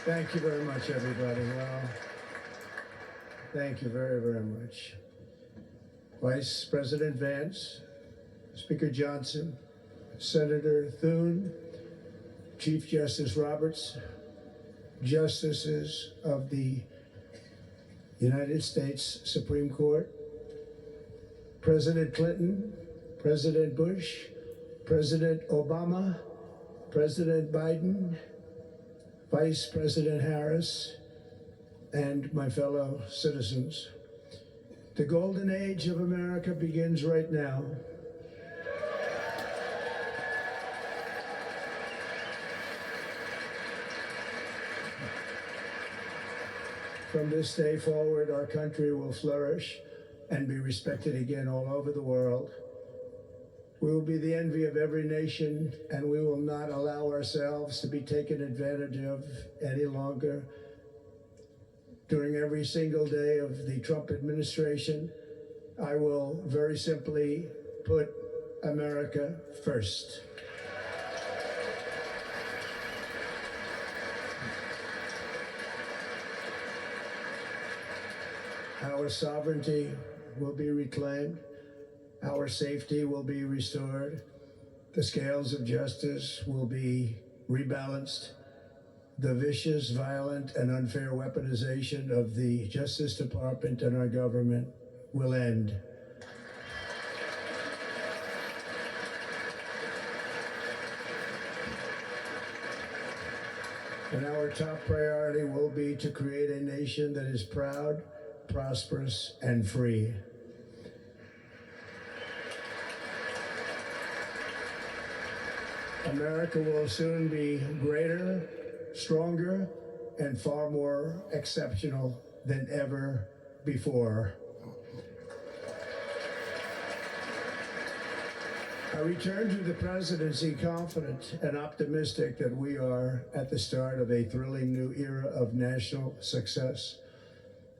Thank you very much, everybody. Well, thank you very, very much. Vice President Vance, Speaker Johnson, Senator Thune, Chief Justice Roberts, Justices of the United States Supreme Court, President Clinton, President Bush, President Obama, President Biden, Vice President Harris, and my fellow citizens. The golden age of America begins right now. From this day forward, our country will flourish and be respected again all over the world. We will be the envy of every nation, and we will not allow ourselves to be taken advantage of any longer. During every single day of the Trump administration, I will very simply put America first. Our sovereignty will be reclaimed. Our safety will be restored. The scales of justice will be rebalanced. The vicious, violent, and unfair weaponization of the Justice Department and our government will end. And our top priority will be to create a nation that is proud, prosperous, and free. America will soon be greater, stronger, and far more exceptional than ever before. I return to the presidency confident and optimistic that we are at the start of a thrilling new era of national success.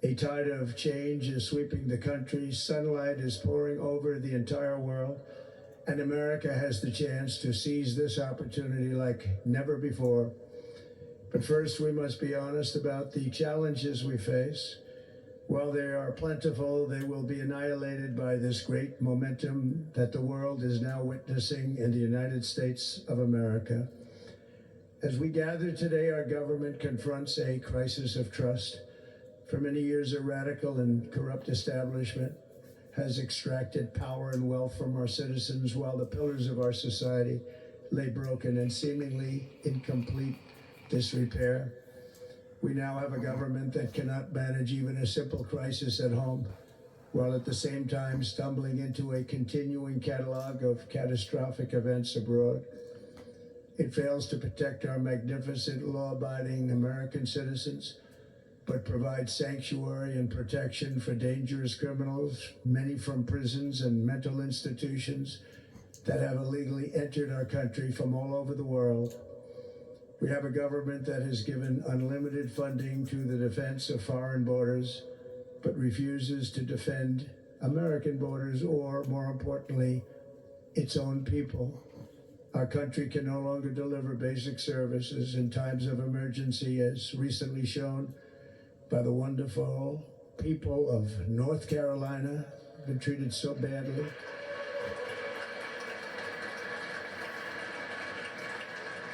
A tide of change is sweeping the country, sunlight is pouring over the entire world, and America has the chance to seize this opportunity like never before. But first, we must be honest about the challenges we face. While they are plentiful, they will be annihilated by this great momentum that the world is now witnessing in the United States of America. As we gather today, our government confronts a crisis of trust. For many years, a radical and corrupt establishment has extracted power and wealth from our citizens while the pillars of our society lay broken and seemingly in complete disrepair. We now have a government that cannot manage even a simple crisis at home, while at the same time stumbling into a continuing catalog of catastrophic events abroad. It fails to protect our magnificent, law-abiding American citizens, but provides sanctuary and protection for dangerous criminals, many from prisons and mental institutions that have illegally entered our country from all over the world. We have a government that has given unlimited funding to the defense of foreign borders, but refuses to defend American borders or, more importantly, its own people. Our country can no longer deliver basic services in times of emergency, as recently shown by the wonderful people of North Carolina, been treated so badly.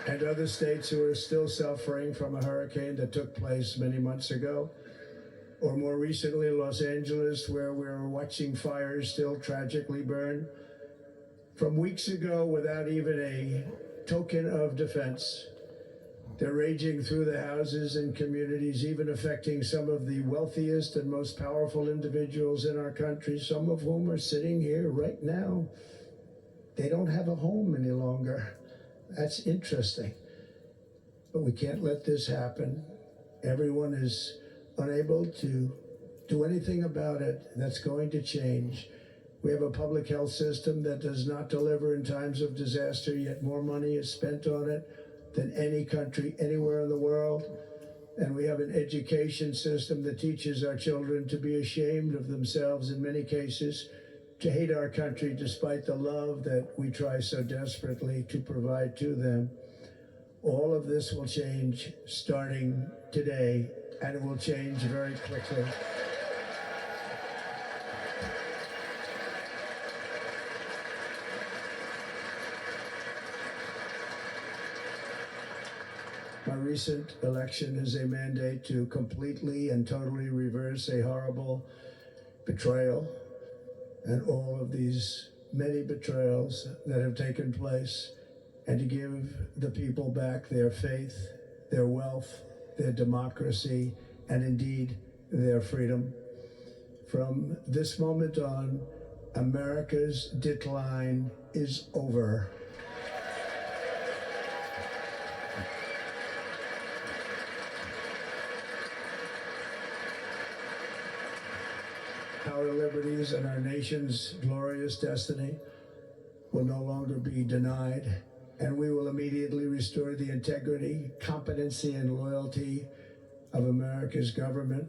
And other states who are still suffering from a hurricane that took place many months ago. Or more recently, Los Angeles, where we're watching fires still tragically burn. From weeks ago, without even a token of defense, they're raging through the houses and communities, even affecting some of the wealthiest and most powerful individuals in our country, some of whom are sitting here right now. They don't have a home any longer. That's interesting. But we can't let this happen. Everyone is unable to do anything about it. That's going to change. We have a public health system that does not deliver in times of disaster, yet more money is spent on it than any country anywhere in the world. And we have an education system that teaches our children to be ashamed of themselves in many cases, to hate our country despite the love that we try so desperately to provide to them. All of this will change starting today, and it will change very quickly. My recent election is a mandate to completely and totally reverse a horrible betrayal and all of these many betrayals that have taken place, and to give the people back their faith, their wealth, their democracy, and indeed their freedom. From this moment on, America's decline is over. Our liberties and our nation's glorious destiny will no longer be denied, and we will immediately restore the integrity, competency, and loyalty of America's government.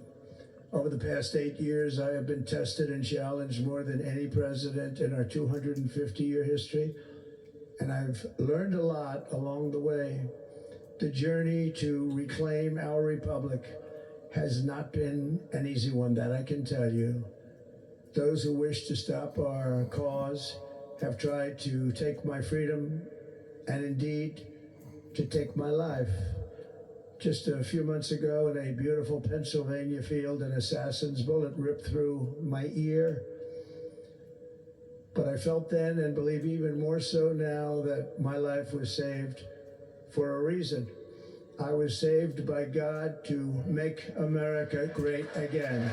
Over the past 8 years, I have been tested and challenged more than any president in our 250-year history, and I've learned a lot along the way. The journey to reclaim our republic has not been an easy one, that I can tell you. Those who wish to stop our cause have tried to take my freedom and indeed to take my life. Just a few months ago in a beautiful Pennsylvania field, an assassin's bullet ripped through my ear. But I felt then, and believe even more so now, that my life was saved for a reason. I was saved by God to make America great again.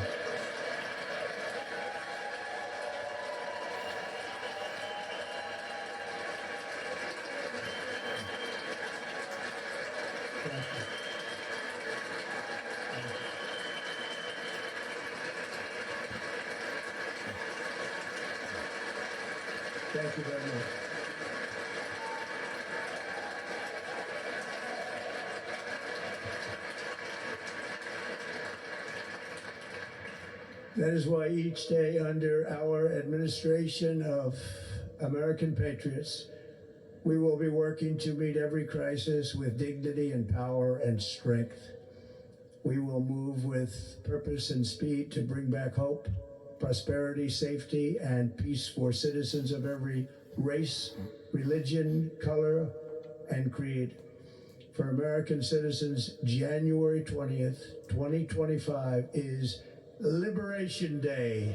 Thank you very much. That is why each day under our administration of American patriots, we will be working to meet every crisis with dignity and power and strength. We will move with purpose and speed to bring back hope, prosperity, safety, and peace for citizens of every race, religion, color, and creed. For American citizens, January 20th, 2025 is Liberation Day.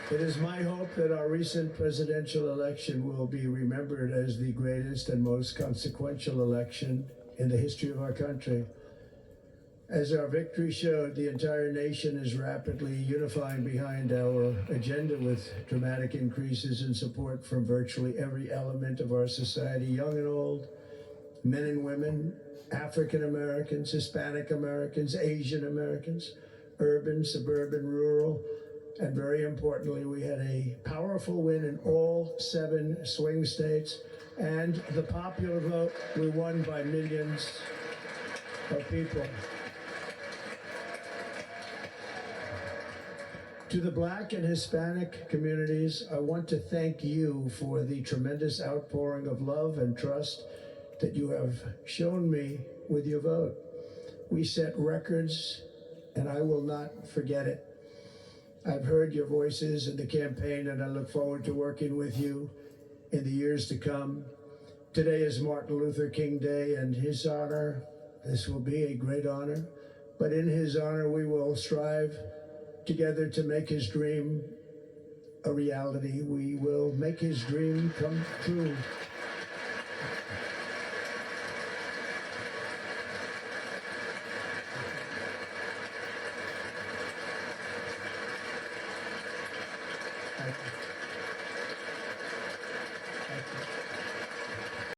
It is my hope that our recent presidential election will be remembered as the greatest and most consequential election in the history of our country. As our victory showed, the entire nation is rapidly unifying behind our agenda with dramatic increases in support from virtually every element of our society, young and old, men and women, African Americans, Hispanic Americans, Asian Americans, urban, suburban, rural, and very importantly, we had a powerful win in all 7 swing states, and the popular vote, we won by millions of people. To the Black and Hispanic communities, I want to thank you for the tremendous outpouring of love and trust that you have shown me with your vote. We set records, and I will not forget it. I've heard your voices in the campaign, and I look forward to working with you in the years to come. Today is Martin Luther King Day, and his honor, this will be a great honor, but in his honor, we will strive together to make his dream a reality. We will make his dream come true. Thank you.